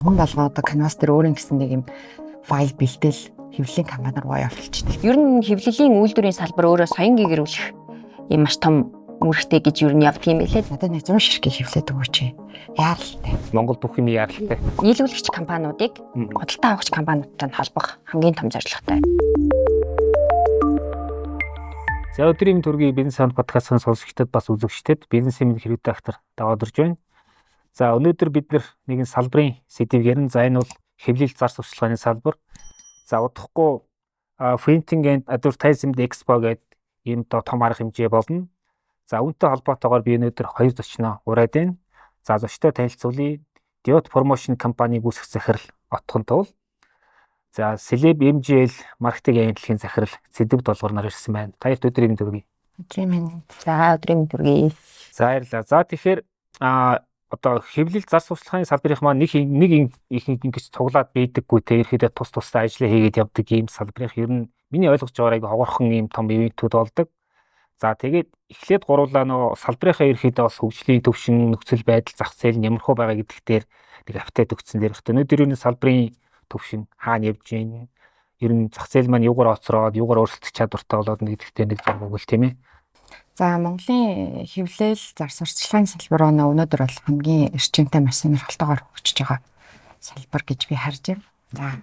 Хүн болгоо одоо Canvas дээр өөрийн гэсэн нэг юм файл бэлтэл хэвлэлийн компаниар гоё авчилчихдаг. Ер нь хэвлэлийн үйлдвэрийн салбар өөрөө соён гэрүүлэх юм маш том үүрэгтэй гэж ер нь явдаг юм байлээ. Надад нэг 100 ширхэг хэвлээд өгөөч. Яаралтай. Монгол бүх юм яаралтай. Нийлүүлэгч компаниудыг худалдан авахч компаниудтай холбох хамгийн том зорилготой. За өдрийн төргийн бизнес сан подкастын сонсогчдод бас үзэгчдод бизнесийн хэрэг редактор даваад ирж байна. За өнөөдөр бид нэгэн салбарын сэдвийг ярина. За энэ бол хэвлэл зар сурталчилгааны салбар. За удахгүй Printing and Advertising Expo гэдэг ийм том арга хэмжээ болно. За үүнтэй холбоотойгоор би өнөөдөр хоёр зочноо ураад байна. За зочтой танилцуулъя. Diod Promotion компаниг үүсгэх захирал Отхон Туул. За Celeb MGL маркетинг агентлагийн захирал Сэдэв Долгор нар ирсэн байна. Таярт өдрийн төргий. За өдрийн төргий. За баярлалаа. За тэгэхээр одоо хэвлэл зар сурталчилгааны салбарын маань нэг ингэж цуглаад бийдэггүй те ерөөдөө тусдаа ажиллаа хийгээд явдаг ийм салбарын ер нь миний ойлгож байгаагаар айгу ховорхон ийм том ивэнтүүд болдог. За тэгээд эхлээд гуруулаа нөө салбарынхаа ерөөдөө бас хөгжлийн төвшин нөхцөл байдал зах зээл нь ямархуу байгаа гэдэг дээр нэг апдейт өгсөн дээр хэвээр өнөөдөр энэ салбарын төвшин хаана явж байна? Ер нь зах зээл маань юугаар оцроод юугаар өрсөлдөх чадвартай болоод нэгдэгтэй нэг зам өгвөл тийм ээ. За Монголын хэвлэл зар сурталчилгааны салбар өнөөдөр бол хамгийн эрчимтэй маш сонирхолтойгоор хөгжиж байгаа салбар гэж би харж байна.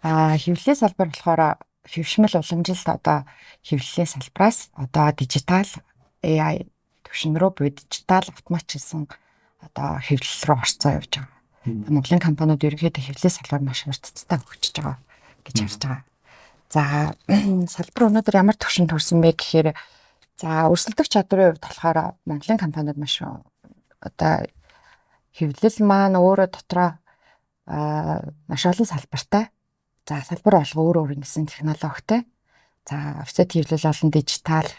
За хэвлэлийн салбар болохоор хэвшмэл уламжилт одоо хэвлэлийн салбараас одоо дижитал AI түвшин рүү буюу дижитал автоматжуулсан одоо хэвлэл рүү орцоо явж байгаа. Монголын компаниуд ерөнхийдөө хэвлэлийн салбар маш хурцтай хөгжиж байгаа гэж харж байгаа. За салбар өнөөдөр ямар түвшин төрсөн бэ гэхээр за өрсөлдөх чадрын хувьд болохоор Монголын компаниуд маш одоо хэвлэл маань өөрөө дотроо маш олон салбартай. За салбар болго өөр ингэсэн технологитой. За офсет хэвлэл болон дижитал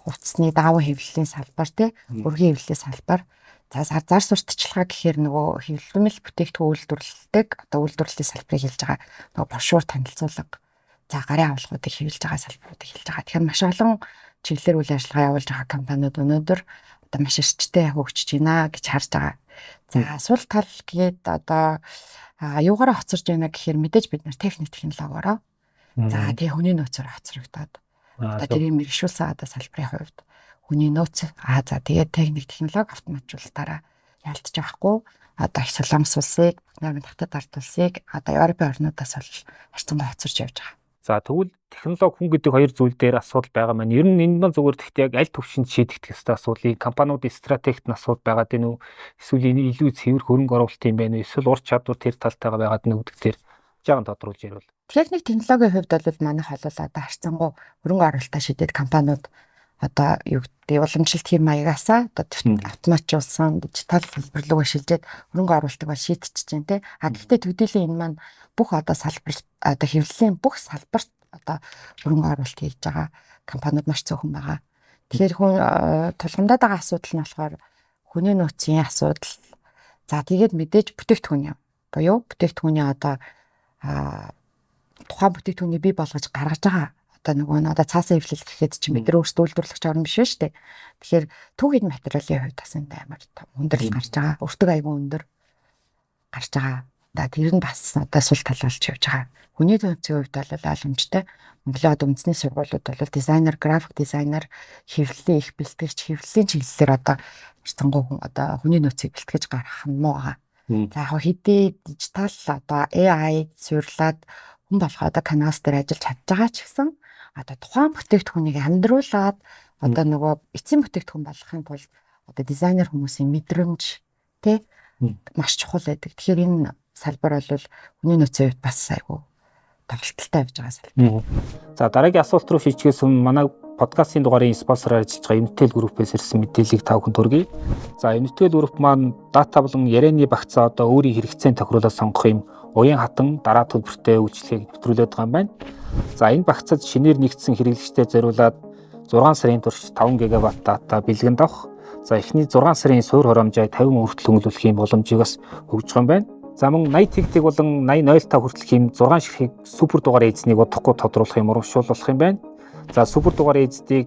хувцсны даваа хэвлэлийн салбар тий өргөн хэвлэлийн салбар. За зар сурталчилгаа гэхээр нөгөө хэвлэмэл бүтээгдэхүүн үйлдвэрлэдэг одоо үйлдвэрлэлийн салбарыг хэлж байгаа. Нөгөө брошюр танилцуулга. За гарын авалгуудыг хэвлэж байгаа салбаруудыг хэлж байгаа. Тэгэхээр маш олон чиглэлээр үйл ажиллагаа явуулж байгаа компаниуд өнөөдөр одоо маш эрчтэй хөгжиж байна гэж харж байгаа. За сул тал гээд одоо юугаараа хоцорж байна гэхээр мэдээж бид нар техник технологиороо за тэгээ хүний нөөцөөр хоцрогдоод одоо тэрийг мэрэгшүүлсэн одоо салбарын хувьд хүний нөөц за тэгээ техник технологи автоматжуулалтаараа ялтж байхгүй одоо их солонгос улсыг намын татад ард улсыг одоо Европын орнуудаас бол харьцангуй хоцорж явж байгаа. За тэгвэл технологи хүн гэдэг хоёр зүйл дээр асуудал байгаа маань ер нь энэ маань зүгээр гэхдээ яг аль төвшөнд шийдэгдэх ёстой асуудлыг компаниудын стратегт нь асуудал байгаад байна уу? Эсвэл энэ илүү цэвэр хөрөнгө оруулалт юм байна уу? Эсвэл ур чадвар тэр талтайгаа байгаад нь гэдэг дээр жаахан тодруулж ярил. Техник технологийн хувьд бол манайх бол одоо харьцангуй хөрөнгө оруулалтаа шийдээд компаниуд одоо юу гэдэг уламжлалт хэм маягаасаа одоо автоматжуулсан дижитал хэлбэр рүү шилжээд хөрөнгө оруулалтыг бол шийдчихэж байна те. Гэхдээ төдийлөн энэ маань бүх одоо салбар одоо хэвлэлийн бүх салбарт одоо хөрөнгө оруулалт хийж байгаа компаниуд маш цөөхөн байгаа. Тэгэхээр хүн тулгамдаад байгаа асуудал нь болохоор хүний нөөцийн асуудал. За тэгээд мэдээж бүтээгдэхүүн юм. Буюу бүтээгдэхүүний одоо тухайн бүтээгдэхүүнийг бий болгож гаргаж байгаа одоо нөгөө одоо цаасан хэвлэл гэхэд чинь бид нар өөрсдөө үйлдвэрлэгч орн биш шүү дээ. Тэгэхээр түүхийд материалын хувьд бас энэ амар өндөрлөл гарч байгаа. Өртөг аягүй өндөр гарч байгаа. За тэр нь бас одоо сул тал болж явж байгаа. Хүний нөөцийн хувьд бол ойлгомжтой. Монголын одоо үндэсний сургуулиуд бол дизайнер, график дизайнер, хэвлэлийн их бэлтгэгч, хэвлэлийн чиглэлээр одоо харьцангуй хүн одоо хүний нөөцийг бэлтгэж гаргах нь муу байгаа. За яг хэдий дижитал одоо AI суйрлаад хүн болох одоо Canvas дээр ажиллаж чадж байгаа ч гэсэн одоо тухайн бүтээгдэхүүнийг амьдруулад одоо нөгөө эцсийн бүтээгдэхүүн болгохын тулд одоо дизайнер хүмүүсийн мэдрэмж тий маш чухал байдаг. Тэгэхээр энэ салбар бол хүний нөөцийн хувьд бас айгүй тоглолттой явж байгаа салбар. За дараагийн асуулт руу шийдэхээс өмнө манай подкастын дугаарын спонсороор ажиллаж байгаа Unitel Group-ээс ирсэн мэдээллийг та бүхэнд хүргэе. За Unitel Group маань дата болон ярианы багцаа одоо өөрийн хэрэгцээнд тохируулаад сонгох юм уян хатан дараа төлбөртэй үйлчлэгийг нэвтрүүлээд байгаа юм байна. За энэ багцад шинээр нэгдсэн хэрэглэгчдэд зориулаад 6 сарын турш 5 ГБ дата бэлгэнд авах. За эхний 6 сарын суур хоромжоо 50 хүртэл хөнгөлүүлэх юм боломжийг бас өгж байгаа юм байна. За мөн 80 тэгтэг болон 8005 хүртэлх юм 6 ширхэг супер дугаар эзнийг удахгүй тодруулах юм урамшуулах юм байна. За супер дугаар эздийг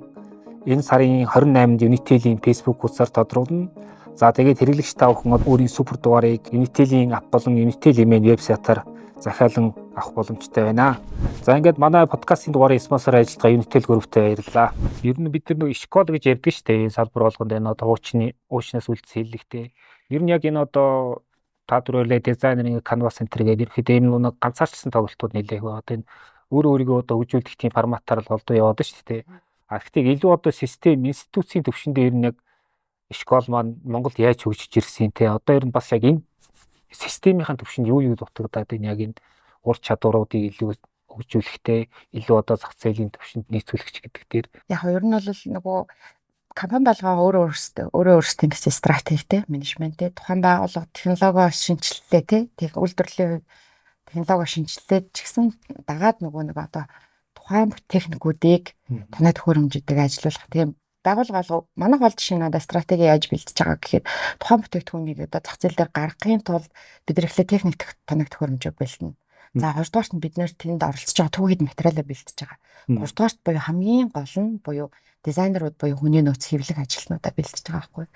энэ сарын 28-нд Unitel-ийн Facebook хуудасаар тодруулна. За тэгээд хэрэглэгч та бүхэн өөрийн супер дугаарыг Unitel-ийн ап болон Unitel-ийн вебсайтаар захиалан авах боломжтой байна. За ингээд манай подкастын дугаарыг спонсор ажиллагаа Unitel Group-тэй баярлалаа. Ер нь бид нар нэг школ гэж ярьдаг шүү дээ. Салбар болгонд энэ одоо уучнаас үлдсэн хэллэгтэй. Ер нь яг энэ одоо та түрүүлээ дизайнерын Canvas Center гэдэг ерөөхдөө энэ нэг ганцаарчсан тоглолтууд нэлээх байна. Одоо энэ өөрийгөө одоо хөгжүүлэх тийм форматаар л олдоо яваад шүү дээ. А гэхдээ илүү одоо систем, институцийн төвшөндөө ер нь яг школ маань Монголд яаж хөгжиж ирсэн те одоо ер нь бас яг энэ системийн төвшөнд юу дутагдаад энэ яг энэ ур чадваруудыг илүү хөгжүүлэхтэй илүү одоо зах зээлийн төвшөнд нийцүүлэгч гэдэг дээр Яг ер нь бол нөгөө компани болгоо өөрөө өөрсдөө гэсэн стратегтэй менежменттэй тухайн байгууллага технологио шинжилэлээ тэг үйлдвэрлэлийн технологио шинжилэлээ ч гэсэн дагаад нөгөө нэг одоо тухайн техникүүдийг танай төхөөрөмжөдөг ажиллуулах тийм байгууллага манайх бол жишээ нь одоо стратеги яаж бэлдэж байгаа гэхээр тухайн бүтээгдэхүүнийг одоо зах зээл дээр гаргахын тулд бид эхлээд техник танай төхөөрөмжөө бэлдэнэ. За хоёрдугаарт нь бид нэр тэнд оролцож байгаа түүхийд материалаа бэлдэж байгаа. Гуравдугаарт буюу хамгийн гол нь буюу дизайнерууд буюу хүний нөөц хэвлэх ажилтнуудаа бэлдэж байгаа байхгүй.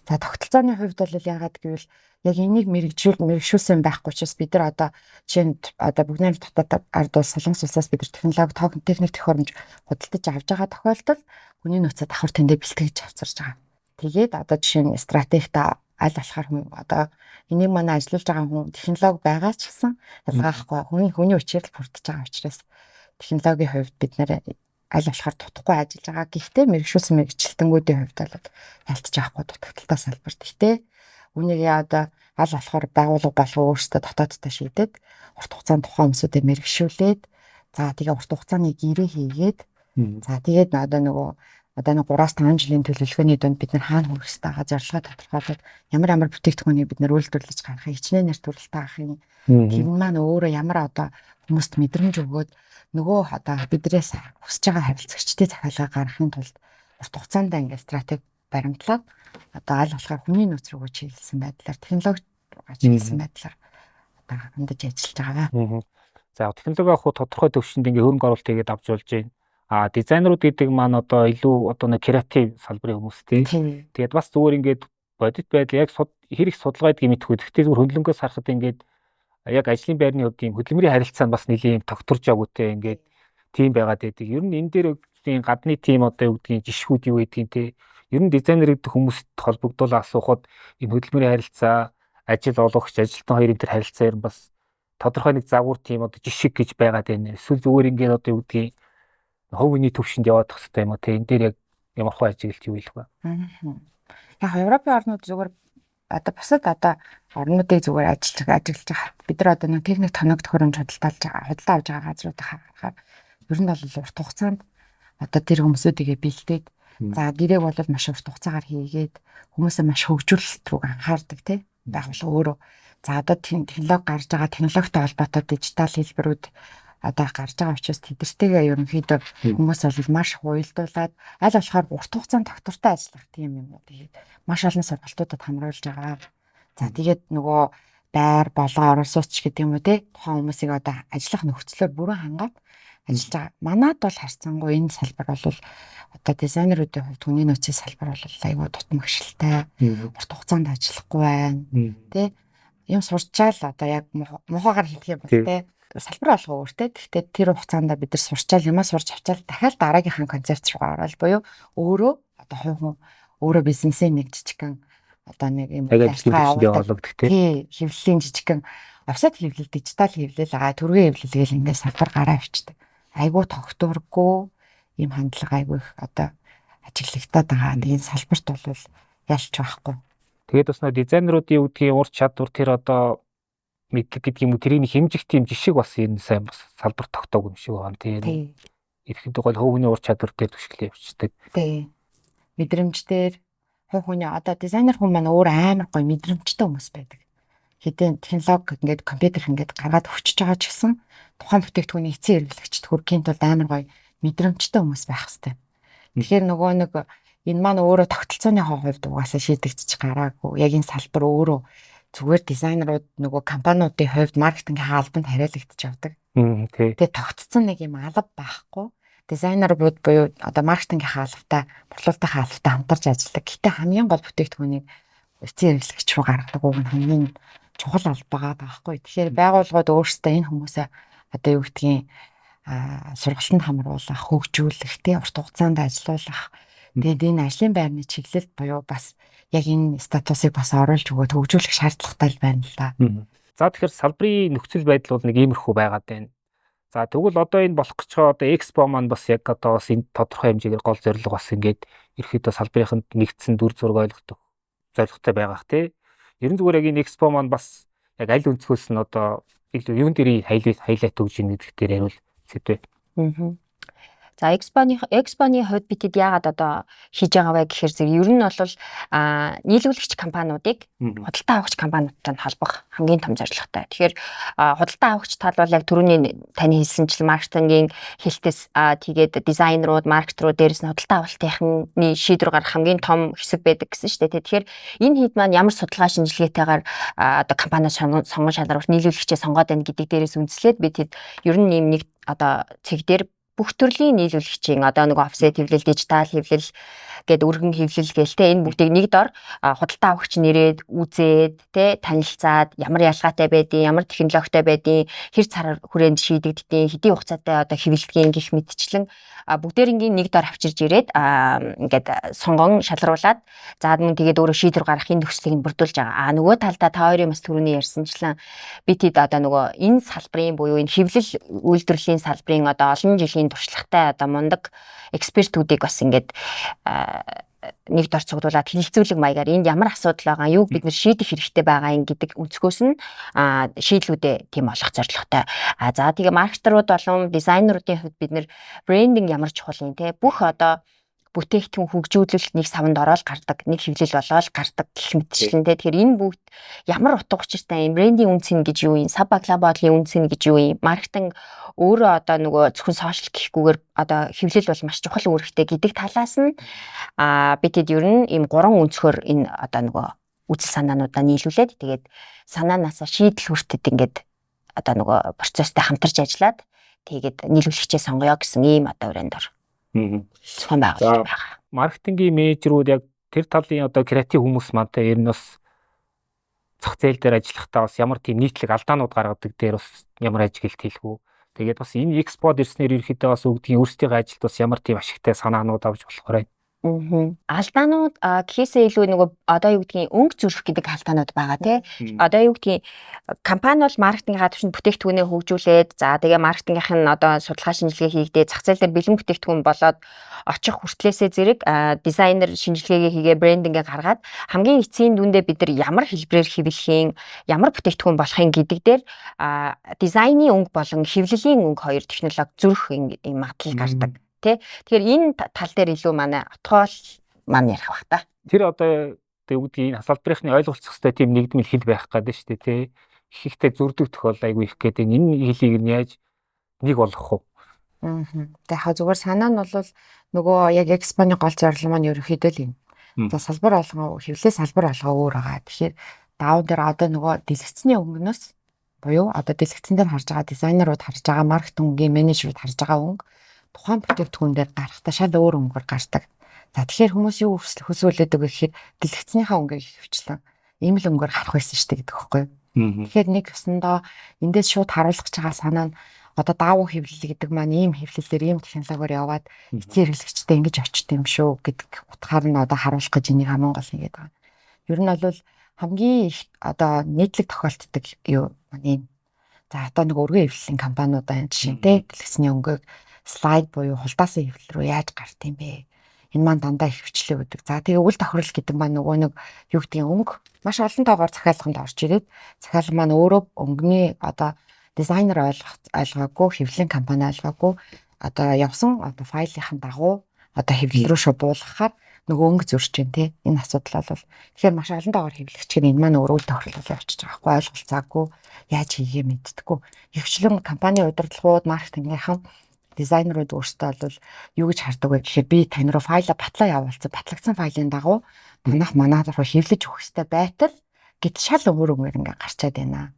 За тогтолцооны хувьд бол яагаад гэвэл яг энийг мэрэгшүүлсэн байхгүй учраас бид нар одоо жишээнд одоо бүгд дотоод ард улс солонгос улсаас бид нар технологи техник төхөөрөмж худалдаж авч байгаа тохиолдолд хүний нөөцөө давхар тэндээ бэлтгэж авчирч байгаа. Тэгээд одоо жишээ нь стратегта аль болохоор одоо энийг манай ажиллуулж байгаа хүн технологи байгаа ч гэсэн ялгаахгүй хүний хүчээр л бүрдэж байгаа учраас технологийн хувьд бид нэр аль болохоор дутхгүй ажиллаж байгаа. Гэхдээ мэрэгшүүлсэн мэрэгчлэлтэнгүүдийн хувьд бол ялтж авахгүй дутагдaltaа салбарт. Гэхдээ үнийг одоо аль болохоор байгууллага болго өөрсдөө дотооддоо шийдээд урт хугацаанд тухайн хүмүүсүүдээ мэрэгшүүлээд за тэгээ урт хугацааны гэрээ хийгээд за тэгээд одоо нөгөө одоо нэг 3-5 жилийн төлөвлөгөөний дунд бид нар хаана хүрэх ёстой байгаа зорилгоо тодорхойлоод ямар бүтээгдэхүүнийг бид нар үйлдвэрлэж гаргахыг хичнээн нэртүүлэлт авахын тэр маань өөрөө ямар одоо хүмүүст мэдрэмж өгөөд нөгөө одоо бидрээс хүсэж байгаа харилцагчдын захиалга гаргахын тулд урт хугацаанд ингээд стратеги баримтлаад одоо аль болохоор хүний нөөц рүү чиглэсэн байдлаар технологи чиглэсэн байдлаар одоо хандаж ажиллаж байгаа. За технологи авах тодорхой төвшөнд ингээд хөрөнгө оруулалт хийгээд авч болж байна. А дизайнерууд гэдэг маань одоо илүү одоо нэг креатив салбарын хүмүүс тийм. Тэгээд бас зүгээр ингээд бодит байдал яг хэрэг судалгаа гэдгийг мэдхгүй. Гэхдээ зүгээр хөндлөнгөөс харахад ингээд яг ажлын байрны хувьд ийм хөдөлмөрийн харилцаа бас нэлийн тогтворж байгаагүй ингээд тийм байгаад байдаг. Ер нь энэ дээр гадны тим одоо юу гэдгийг жишгүүд юу гэдгийг те. Ер нь дизайнер гэдэг хүмүүст холбогдуулаад асуухад энэ хөдөлмөрийн харилцаа, ажил олгогч, ажилтан хоёрын тэр харилцаа ер нь бас тодорхой нэг загвар тим одоо жишг гэж байгаад байна. Эсвэл зүгээр ингээд одоо юу гэдгийг хөвгний төвшөнд яваад тах хэрэгтэй юм уу те энэ дээр яг ямар хөө ажиглалт юу хэлэх вэ? Яг Европын орнууд зүгээр одоо бусад одоо орнуудыг зүгээр ажиллаж байгаа бид нар одоо нэг техник тоног төхөөрөмж худалдаа авч байгаа газруудыг харахаар ер нь бол урт хугацаанд одоо тэр хүмүүсүүдийгээ бэлдээд за гэрээг бол маш урт хугацаагаар хийгээд хүмүүсээ маш хөгжүүлэлт рүү анхаардаг те байгууллага өөрөө за одоо технологи гарч байгаа технологитой холбоотой дижитал хэлбэрүүд одоо гарч байгаа учраас тэдэртэйгээ ерөнхийдөө хүмүүс бол маш хуйлдуулаад аль болохоор урт хугацаанд тогтвортой ажиллах тийм юм уу тэгээд маш олон сургалтуудад хамруулж байгаа. За тэгээд нөгөө байр болоо оролцооч гэдэг юм уу те тухайн хүмүүсийг одоо ажиллах нөхцлөөр бүрэн хангаад ажиллаж байгаа. Манайд бол харьцангуй энэ салбар бол одоо дизайнеруудын хувьд хүний нөөцийн салбар бол аюу дутмагшилтай урт хугацаанд ажиллахгүй байна те юм сурчаал одоо яг мухагаар хэлэх юм бол те салбар алга өөртөө. Гэхдээ тэр хугацаанд бид нар сурчаал юмаа сурч авчаал дахиад дараагийнхаа концепт руу ороод буюу өөрөө одоо хувь өөрөө бизнесээ нэг жижигхан одоо нэг юм явуулдаг тий хэвлэлийн жижигхан офсет хэвлэл дижитал хэвлэл төргийн хэвлэл гэл ингээд салбар гараа авчдаг. Айгуу тогтворгүй ийм хандлага айгуу их одоо ажиглагтаад байгаа. Тэгээд салбарт бол ялч байхгүй. Тэгээд бас нөө дизайнеруудын юу гэдгийг ур чадвар тэр одоо мэдлэг гэдэг юм уу тэрийг хэмжих тийм жишг бас энэ сайн бас салбар тогтоог юм шиг байна тийм. Ирэхэд гол хөвгний ур чадвар дээр түшгэлээ явчихдаг. Тийм. Мэдрэмж дээр хүний одоо дизайнер хүн маань өөр амар гоё мэдрэмжтэй хүмүүс байдаг. Хэдэн технологи ингээд компьютер ингээд гаргаад өчөж байгаа ч гэсэн тухайн бүтээгдэхүүний эцсийн хэрэглэгчд хүрхийн тулд амар гоё мэдрэмжтэй хүмүүс байх хэрэгтэй. Тэгэхээр нөгөө нэг энэ маань өөрөө тогтолцооны хувьд угаасаа шийдэгдэж гараагүй. Яг энэ салбар өөрөө зүгээр дизайнерууд нөгөө компаниудын хувьд маркетингийн хаалбанд хариалагдчих явдаг. Тэгээ тогтцсон нэг юм алба байхгүй. Дизайнерууд буюу одоо маркетингийн хаалбатай, борлуулалтын хаалбатай хамтарч ажилладаг. Гэтэ хамгийн гол бүтээгдэхүүнийг эцсийн хэрэглэгч рүү гаргадаг үг нь хамгийн чухал албагаа байхгүй. Тэгэхээр байгууллагууд өөрсдөө энэ хүмүүсээ одоо юу гэдгийг сургалтанд хамруулах, хөгжүүлэх, урт хугацаанд ажилуулах. Тэгээд энэ ажлын байрны чиглэлд буюу бас яг энэ статусыг бас оруулж өгөөд хөгжүүлэх шаардлагатай байна л да. За тэгэхээр салбарын нөхцөл байдал бол нэг иймэрхүү байгаад байна. За тэгвэл одоо энэ болох гэж байгаа одоо экспо маань бас яг одоо бас энэ тодорхой хэмжээгээр гол зорилго бас ингээд ерөөхдөө салбарынханд нэгдсэн дүр зураг ойлгох зорилготой байгаах тий. Ерөн зүгээр яг энэ экспо маань бас яг аль өнцгөөс нь одоо илүү юун дээр хайлайт өгж ийн гэдэг дээр ярил зэвдэ. За экспоны хувьд бидэд яагаад одоо хийж байгаа вэ гэхээр зэрэг ер нь бол нийлүүлэгч компаниудыг худалдаа авахч компаниудтай холбох хамгийн том зорилготой. Тэгэхээр худалдаа авахч тал бол яг түрүүний таны хэлсэнчлэн маркетингийн хэлтээс тэгээд дизайнерууд, маркетрууд дээрээс нь худалдаа авалтынхны шийдвэр гаргах хамгийн том хэсэг байдаг гэсэн шүү дээ. Тэгэхээр энэ хэд маань ямар судалгаа шинжилгээтэйгээр одоо компани сонгон шалгаруулж нийлүүлэгчээ сонгоод байна гэдэг дээрээс үндэслээд бид ер нь нэг одоо цэг дээр бүх төрлийн нийлүүлэгчийн одоо нэг офсет хэвлэл, дижитал хэвлэл гэдэг өргөн хэвлэл гэлтэй энэ бүгдийг нэг дор худалдаа авахч нэрээд үзээд танилцаад ямар ялгаатай байдیں, ямар технологитой байдیں, хэр цар хүрээнд шийдэгддیں, хэдийн хугацаатай одоо хэвлэлгийн гих мэдчлэн бүгдээрингийн нэг дор авчирж ирээд ингээд сонгон шалруулад мөн тэгээд өөрөө шийдвэр гаргахын нөхцөлийг бүрдүүлж байгаа. Нөгөө талдаа та хоёрын бас түрүүний ярьсанчлан бид хэд одоо нөгөө энэ салбарын буюу энэ хэвлэл үйлдвэрлэлийн салбарын одоо олон жилийн туршлагатай одоо мундаг экспертүүдийг бас ингээд нэг дор цуглуулад хэлэлцүүлэг маягаар энд ямар асуудал байгаа, юуг бид нэр шийдэх хэрэгтэй байгаа юм гэдэг өнцгөөс нь шийдлүүдээ тийм олох зорилготой. За тэгээ маркетерууд болон дизайнеруудын хувьд бид нэр брендинг ямар чухал юм те бүх одоо бүтээгдэхүүн хөгжүүлэлт нэг савнд ороод гардаг, нэг хэвлэл болоод гардаг гэх мэтчлэнтэй. Тэгэхээр энэ бүгд ямар утга учиртай юм, брендинг үнц нь гэж юу юм, саб глобалын үнц нь гэж юу юм, маркетинг өөрөө одоо нөгөө зөвхөн сошиал гэхгүйгээр одоо хэвлэл бол маш чухал үүрэгтэй гэдэг талаас нь бидэд ер нь ийм 3 өнцгөр энэ одоо нөгөө үзэл санаануудаа нийлүүлээд тэгээд санаанаасаа шийдэл хүртэд ингээд одоо нөгөө процесстэй хамтарч ажиллаад тэгээд нийлүүлэгчээ сонгоё гэсэн ийм одоо өрөөнд ор. Зохион байгуулалт байгаа. Маркетингийн менежерүүд яг тэр талын одоо креатив хүмүүс мантай ер нь бас зах зээл дээр ажиллахдаа бас ямар тийм нийтлэг алдаанууд гаргадаг дээр бас ямар ажиглалт хийлгүү. Тэгээд бас энэ экспод ирснээр ерөөхдөө бас өгдгийн өөрсдийнхөө ажилд бас ямар тийм ашигтай санаанууд авч болохоор байна. Алдаанууд гэхээсээ илүү нөгөө одоо юу гэдгийг өнгө зүрх гэдэг алдаанууд байгаа тий. Одоо юу гэдгийг компани бол маркетингийн төвшөнд бүтээгдэхүүнээ хөгжүүлээд тэгээ маркетингийнх нь одоо судалгаа шинжилгээ хийгдээ зах зээл дээр бэлэн бүтээгдэхүүн болоод очих хүртлээсээ зэрэг дизайнер шинжилгээгээ хийгээ брендингээ гаргаад хамгийн эцсийн дүндээ бид нар ямар хэлбэрээр хэвлэхийн, ямар бүтээгдэхүүн болохын гэдэг дээр дизайны өнгө болон хэвлэлийн өнгө хоёр технологи зүрх юм магадлал гардаг. Тэгэхээр энэ тал дээр илүү манай отгоол маань ярих бах та. Тэр одоо тэгвэл энэ салбарынхны ойлголцох хэвээр тийм нэгдмэл хэл байх гэдэг шүү дээ тий. Их ихтэй зөрдөг тохиол айгүй их гэдэг энэ хэлийг нь яаж нэг болгох вэ? Тэгээ зүгээр санаа нь бол нөгөө яг экспоны гол зорилго маань ерөнхийдөө л юм. За салбар алгаа хэвлээ салбар алгаа өөр байгаа. Тэгэхээр даун дээр одоо нөгөө дэлгэцний өнгөнөөс буюу одоо дэлгэцэн дээр харж байгаа дизайнерууд харж байгаа маркетингийн менежерүүд харж байгаа өнгө тухайн бүтээгдэхүүн дээр гарахтаа шал өөр өнгөөр гардаг. За тэгэхээр хүмүүс юу хүсвэл өгөх гэхээр дэлгэцнийхаа өнгөийг хөвчлэн ийм л өнгөөр харах байсан шүү дээ гэдэг байхгүй юу. Тэгэхээр нэг өсөндөө эндээс шууд харуулах гэж байгаа санаа нь одоо даавуу хэвлэл гэдэг маань ийм хэвлэлээр ийм технологиор яваад эцсийн хэрэглэгчтэй ингэж очт юм шүү гэдэг утгаар нь одоо харуулах гэж энийг хамгийн гол нэгээд байгаа. Ер нь бол хамгийн их одоо нийтлэг тохиолддог юу маань за одоо нэг өргөн хэвлэлийн компаниудаа энэ жишээтэй дэлгэцний өнгөийг слайд буюу хулдаасан хэвлэл рүү яаж гарт юм бэ? Энэ маань дандаа их хвчлээ өгдөг. За тэгээ үйл тохирол гэдэг маань нөгөө нэг юу гэдгийг өнгө маш олон тоогоор захиалганд орж ирээд захиалга маань өөрөө өнгөний одоо дизайнер ойлгоогүй, хэвлэлийн компани ойлгоогүй одоо явсан одоо файлынхаа дагуу одоо хэвлэл рүү шууд буулгахаар нөгөө өнгө зөрж जैन тий. Энэ асуудал бол тэгэхээр маш олон тоогоор хэвлэгчээр энэ маань өөрөө үйл тохиолдол явчихж байгаа байхгүй ойлголцаагүй яаж хийгээ мэддэггүй. Хвчлэн компани удирдлагууд маркетингийнхан дизайнерууд өөрсдөө бол юу гэж хардаг вэ гэхээр би тань руу файлаа батлаа явуулсан. Батлагдсан файлын дагуу танах манаа руу хэвлэж өгөх хэрэгтэй байтал гэт шал өөр ингээ гарчаад байна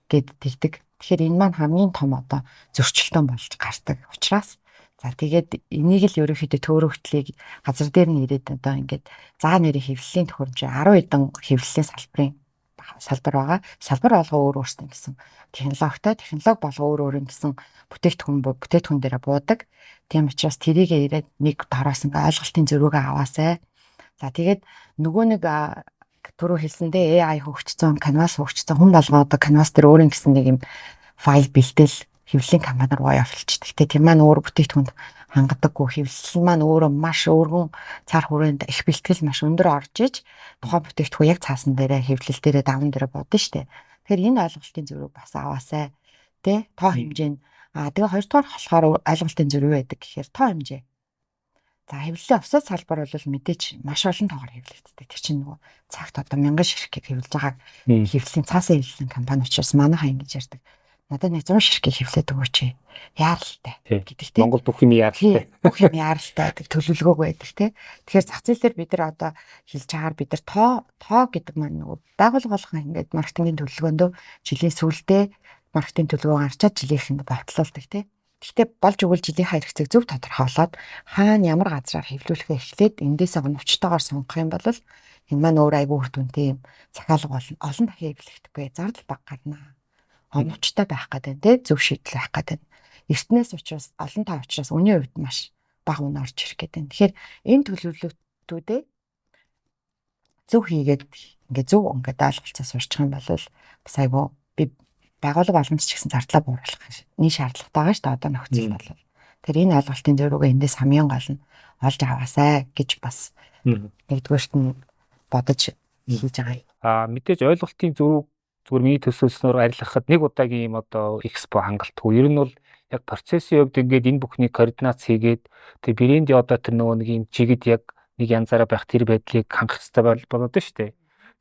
гэд тэгдэг. Тэгэхээр энэ маань хамгийн том одоо зөрчилдөөн болж гардаг. Учираас За тэгээд энийг л ерөөхдөө төөрөгтлийг газар дээр нь ирээд одоо ингээд заа нэрийн хэвлэлийн төхөөрөмж 10 хэдэн хэвлэлийн салбар байгаа. Салбар алга өөр өөрсдөө гэсэн технологитой, технологи болго өөр өөр гэсэн бүтээгдэхүүн дээр буудаг. Тийм учраас тэрийгээ ирээд нэг дороос ингээ ойлголтын зөрүүгээ аваасай. За тэгээд нөгөө нэг түрүү хэлсэндээ AI хөгжсөн, Canvas хөгжсөн хүн болгоо одоо Canvas дээр өөрийн гэсэн нэг юм файл бэлтэл хэвлэлийн компаниар руу явуулчихдаг. Гэтэ тэр маань өөр бүтээгдэхүүнд хангадаггүй, хэвлэл маань өөрөө маш өргөн цаар хүрээнд их бэлтгэл маш өндөр орж иж тухайн бүтээгдэхүүн яг цаасан дээрээ хэвлэл дээрээ даван дээрээ бодно штэ. Тэгэхээр энэ ойлголтын зөрүүг бас аваасай. Тэ тоо хэмжээ нь тэгээ хоёрдугаар болохоор ойлголтын зөрүү байдаг гэхээр тоо хэмжээ. За хэвлэлийн офсет салбар бол мэдээч маш олон тоогоор хэвлэгддэг. Тэр чинь нөгөө цагт одоо 1000 ширхэг хэвлэж байгаа хэвлэлийн цаасан хэвлэлийн компани учраас манайхаа ингэж ярьдаг. Надад нэг 100 ширхэг хэвлээд өгөөч. Яаралтай гэдэг тийм. Монгол бүх юм яаралтай. Бүх юм яаралтай гэдэг төлөвлөгөөг байдаг тийм. Тэгэхээр зах зээл дээр бид нар одоо хэлж чагаар бид нар тоо гэдэг маань нөгөө байгууллагын ингээд маркетингийн төлөвлөгөөндөө жилийн сүүлдээ маркетинг төлөвлөгөө гарчаад жилийнхэнд батлуулдаг тийм. Гэхдээ болж өгвөл жилийн хэрэгцээг зөв тодорхойлоод хаана ямар газраар хэвлүүлэхээ эхлээд эндээсээ оновчтойгоор сонгох юм бол энэ маань өөр айгүй үр дүнтэй юм захиалга болно. Олон дахин хэвлэхдэггүй зардал баг гарна. Оновчтой байх гэдэг тийм зөв шийдэл байх гэдэг. Эртнээс учраас олон тоо учраас үнийн хувьд маш бага үн орж ирэх гэдэг. Тэгэхээр энэ төлөвлөлтүүдээ зөв хийгээд ингээ зөв ингээд ойлголцоо сурчих юм бол бас айгүй би байгууллага боломж ч гэсэн зардлаа бууруулах нэг шаардлагатай байгаа шүү дээ одоо нөхцөл бол. Тэр энэ ойлголтын зөрүүгээ эндээс хамгийн гол нь олж аваасай гэж бас нэгдүгээрт нь бодож хийж байгаа. Мэдээж ойлголтын зөрүүг зүгээр миний төсөөлснөөр арилгахад нэг удаагийн юм одоо экспо хангалтгүй. Ер нь бол яг процессын хувьд ингээд энэ бүхний координац хийгээд тэг брендийн одоо тэр нөгөө нэг юм чигэд яг нэг янзаараа байх тэр байдлыг хангах хэрэгтэй болоод шүү дээ.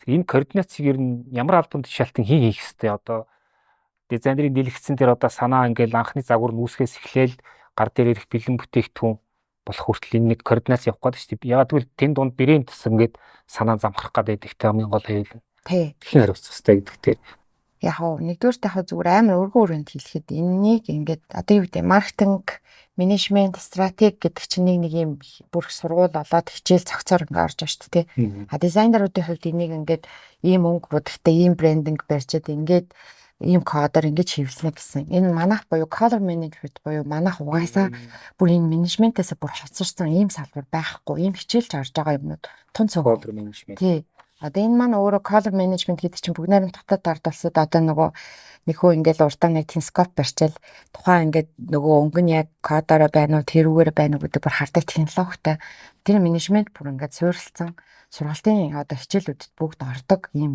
Энэ координацыг ер нь ямар албан тушаалтан хийх хэрэгтэй одоо дизайнерын дэлгэцэн дээр одоо санаа ингээл анхны загвар нь үүсгээс эхлээл гар дээр ирэх бэлэн бүтээгдэхүүн болох хүртэл энэ нэг координац явах гэдэг шүү дээ. Ягаад гэвэл тэн дунд брэнд тас ингээд санаа замхрах гэдэг ихтэй хамгийн гол хэвэл. Тий. Тэгэхээр хариуцах хэрэгтэй гэдэг дээр. Яг уу нэгдүгээр тахад зүгээр амар өргөн өрөөнд хэлэхэд энэнийг ингээд одоо юу гэдэг маркетинг, менежмент, стратеги гэдэг чинь нэг юм бүр сургууль болоод хичээл цогцоор ингээд орж байгаа шүү дээ. Дизайнеруудын хувьд энийг ингээд ийм өнгө будагтай ийм брендинг барьчаад ингээд ийм кодоор ингэж хэвлэнэ гэсэн. Энэ манайх буюу color management буюу манайх угаасаа бүр энэ менежментээс бүр хоцорсон ийм салбар байхгүй. Ийм хичээлж орж байгаа юмнууд тун цог. Color management. Тий. Одоо энэ маань өөрөө color management гэдэг чинь бүгд найрамд татаад ардалсууд одоо нөгөө нэг хөө ингээл уртаа нэг телескоп барьчаал тухайн ингээд нөгөө өнгө нь яг кодороо байна уу тэрүүгээр байна уу гэдэг бүр хардаг технологитой. Тэр менежмент бүр ингээд суурилсан сургалтын одоо хичээлүүдэд бүгд ордог ийм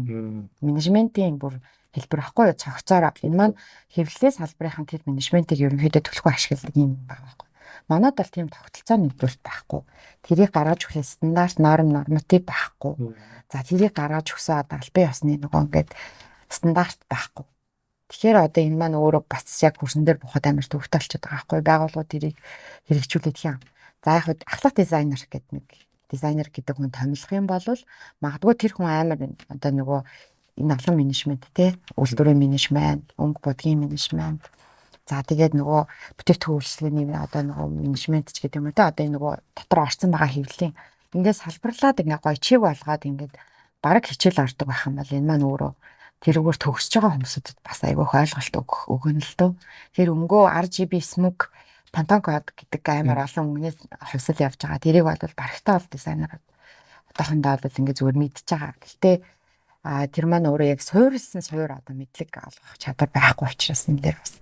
менежментийн бүр хэлбэр ахгүй юу цогцоор энэ маань хэвлэлийн салбарын тэр менежментийг ерөнхийдөө төлөхөө ашигладаг юм байна байхгүй. Манайд бол тийм тогтолцоо нэгдүүлэлт байхгүй. Тэрийг гаргаж өгөх стандарт норматив байхгүй. За тэрийг гаргаж өгсөн одоо албан ёсны нөгөө ингээд стандарт байхгүй. Тэгэхээр одоо энэ маань өөрөө бас яг хөрсөн дээр бухад амар төвхтэй болчиход байгаа байхгүй. Байгууллагууд тэрийг хэрэгжүүлээд юм. За яг ахлах дизайнер гэдэг нэг дизайнер гэдэг хүн томилох юм бол магадгүй тэр хүн амар одоо нөгөө энэ албан менежмент те үйлдвэрийн менежмент, өнгө бодгийн менежмент. За тэгээд нөгөө бүтээгдэхүүн үйлчлэгээний одоо нөгөө менежмент ч гэдэг юм уу те одоо энэ нөгөө дотор орцсон байгаа хэвлэлийн ингээд салбарлаад ингээ гоё чиг болгоод ингээд бараг хичээл ордог байх юм бол энэ маань өөрөө тэрүүгээр төгсөж байгаа хүмүүсүүдэд бас айгүйх ойлголт өгнө л дөө. Тэр өнгөө RGB smoke Pantone code гэдэг амар олон өнгөнөөс хувьсал явж байгаа. Тэрийг бол барагтаа бол дизайнерууд одоохондоо бол ингээ зүгээр мэдчихэж байгаа. Гэхдээ тэр маань өөрөө яг суурилсан суур одоо мэдлэг олгох чадвар байхгүй учраас энэ дээр бас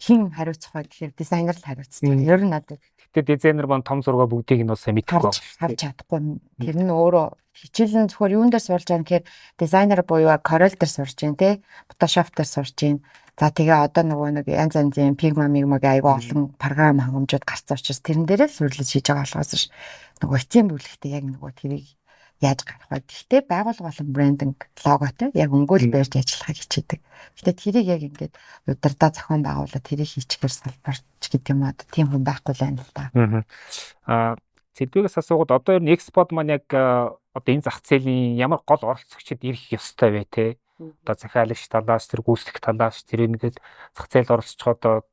хин хариуцах вэ гэхээр дизайнер л хариуцдаг. Ер нь надад Гэтэ дизайнер маань том зураг бүгдийг нь бас мэдхгүй харж чадахгүй. Тэр нь өөрөө хичээлэн зөвхөн юун дээр сурж байгаа гэхээр дизайнер буюу Corel дээр сурж байна те, Photoshop дээр сурж байна. За тэгээ одоо нөгөө нэг янз янзын Figma айгүй олон програм хангамжууд гарсан учраас тэрэн дээрээ л сурлаж хийж байгаа болохоос ш нөгөө эцсийн бүлэгтээ яг нөгөө тэрийг яаж гарах вэ? Гэхдээ байгууллага болон брендинг логотой яг өнгөөл барьж ажиллахыг хичээдэг. Гэхдээ тэрийг яг ингээд удирдаа зохион байгуулаад тэрийг хийчихээр салбарч гэдэг юм аа тийм хүн байхгүй л байна л да. Цэлбэгээс асуугаад одоо ер нь экспорт маань яг одоо энэ зах зээлийн ямар гол оролцогчид ирэх ёстой вэ те? Одоо захиалагч талаас тэр гүйцэтгэх талаас тэр ингээд зах зээл оролцож одоо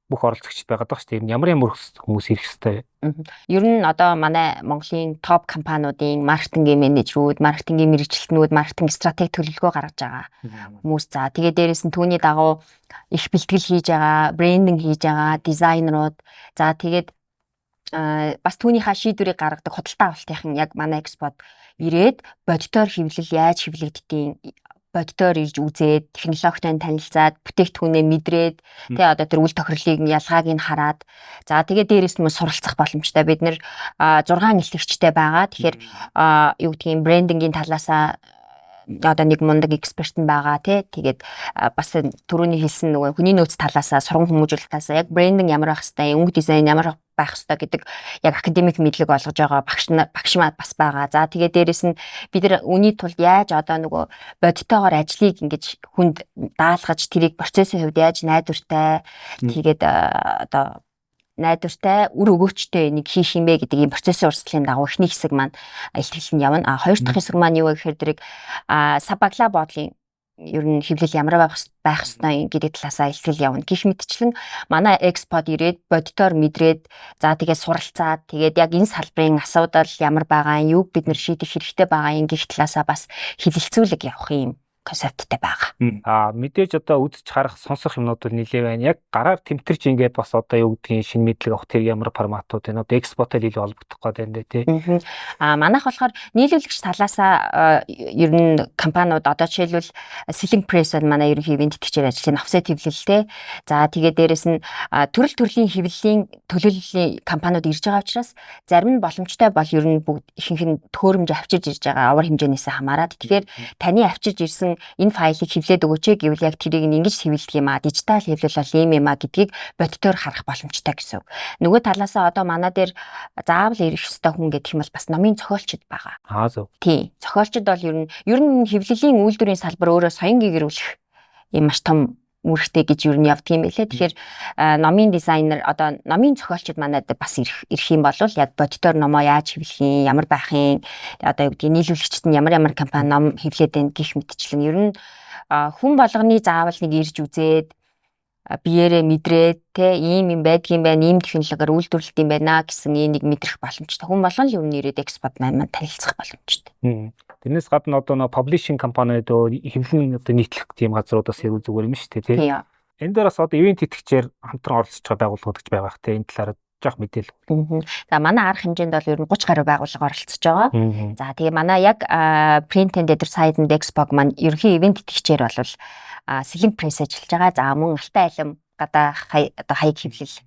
бүх оролцогчд байгаад байгаа шүү дээ. Ямар хүмүүс ирэх ёстой. Ер нь одоо манай Монголын топ компаниудын маркетингийн менежерүүд, маркетингийн мэргэжилтнүүд, маркетинг стратеги төлөвлөгөө гаргаж байгаа хүмүүс. За тэгээ дээрэс нь түүний дагуу их бэлтгэл хийж байгаа, брендинг хийж байгаа дизайнерууд. За тэгээд бас түүнийхээ шийдвэрийг гаргадаг худалдаа авалтынхан яг манай экспод ирээд бодитоор хэвлэл яаж хэвлэгддгийг бодитоор ирж үзээд технологитой танилцаад бүтээгдэхүүнээ мэдрээд одоо тэр үйл тохирлыг ялгааг нь хараад за тэгээд дээрээс нь суралцах боломжтой. Бид нэр 6 нэлтгэгчтэй байгаа. Тэгэхээр юу гэдгийг брендингийн талаасаа одоо нэг мундаг эксперт нь байгаа тэгээд бас түрүүний хэлсэн нөгөө хүний нөөц талаасаа сургам хүмүүжүүлэлтээс яг брендинг ямар байх хэвээр, өнгө дизайн ямар байх хэвээр гэдэг яг академик мэдлэг олгож байгаа багш маа бас байгаа. За тэгээд дээрэс нь бид нар үүний тулд яаж одоо нөгөө бодитоогоор ажлыг ингэж хүнд даалгаж тэрийг процессын хувьд яаж найдвартай тэгээд одоо найдвартай үр өгөөчтэй нэг хийх юм бэ гэдэг ийм процессын урсгалын дагуу эхний хэсэг маань илтгэл нь явна. Хоёр дахь хэсэг маань юу вэ гэхээр дэрэг сабагла бодлын ер нь хэвлэл ямар байх ёстой гэдэг талаасаа илтгэл явна. Гэх мэтчлэн манай экспод ирээд бодитоор мэдрээд за тэгээд суралцаад тэгээд яг энэ салбарын асуудал ямар байгаа юм, юуг бид нэр шийдэх хэрэгтэй байгаа юм гэх талаасаа бас хэлэлцүүлэг явах юм концепттэй байгаа. Мэдээж одоо үзэж харах сонсох юмнууд бол нэлээ байна. Яг гараар тэмтэрч ингээд бас одоо юу гэдгийг шинэ мэдлэг авах тэр ямар форматууд энэ одоо экспорттой илүү холбогдох гэдэг юм тий. Манайх болохоор нийлүүлэгч талаасаа ер нь компаниуд одоо жишээлбэл Selling Press манай ерөнхий ивент тэтгэгчээр ажилладаг офсет хэвлэлтэй. За тэгээд дээрэс нь төрөл төрлийн хэвлэлийн төлөөллийн компаниуд ирж байгаа учраас зарим нь боломжтой бол ер нь бүгд ихэнх нь төөрөмж авчирж ирж байгаа авар хэмжээнээс хамаарат. Тэгэхээр таны авчирж ирсэн энэ файлыг хэвлээд өгөөч гэвэл яг тэрийг ингэж хэвлэдэг юм дижитал хэвлэл бол ийм юм гэдгийг бодитоор харах боломжтой гэсэн. Нөгөө талаасаа одоо манай дээр заавал ирэх ёстой хүн гэдэг юм бол бас номын зохиолчд байгаа. Зөв. Тий. Зохиолчд бол ер нь хэвлэлийн үйлдвэрийн салбар өөрөө соён гэрүүлэх юм маш том үүрэгтэй гэж ер нь явдаг юм байлээ. Тэгэхээр номын дизайнер одоо номын зохиолчд манайд бас ирэх юм бол яг бодитоор номоо яаж хэвлэх юм, ямар байх юм, одоо юу гэдгийг нийлүүлэгчд нь ямар компани ном хэвлээд байна гэх мэтчлэн ер нь хүн болгоны заавал нэг ирж үзээд биеэрээ мэдрээд ийм юм байдгийн байна, ийм технологиор үйлдвэрлэдэг юм байна гэсэн нэг мэдрэх боломжтой. Хүн болгон л ер нь ирээд экспорт маань танилцах боломжтой. Тэрнээс гадна одоо нөө паблишинг компаниуд хэвлэн одоо нийтлэх тийм газруудаас ирүү зүгээр юм шүү дээ тий. Энэ дээр бас одоо ивент тэтгэгчээр хамтран оролцож байгаа байгууллагууд гэж байгаа хэрэг энэ талаар жоох мэдээлэл. За манай арга хэмжээнд бол ер нь 30 гаруй байгууллага оролцож байгаа. За тэгээ манай яг Print and Design Expo маань ерөнхий ивент тэтгэгчээр бол Selling Press ажиллаж байгаа. За мөн Алтай айлам гадаа одоо хаяг хэвлэл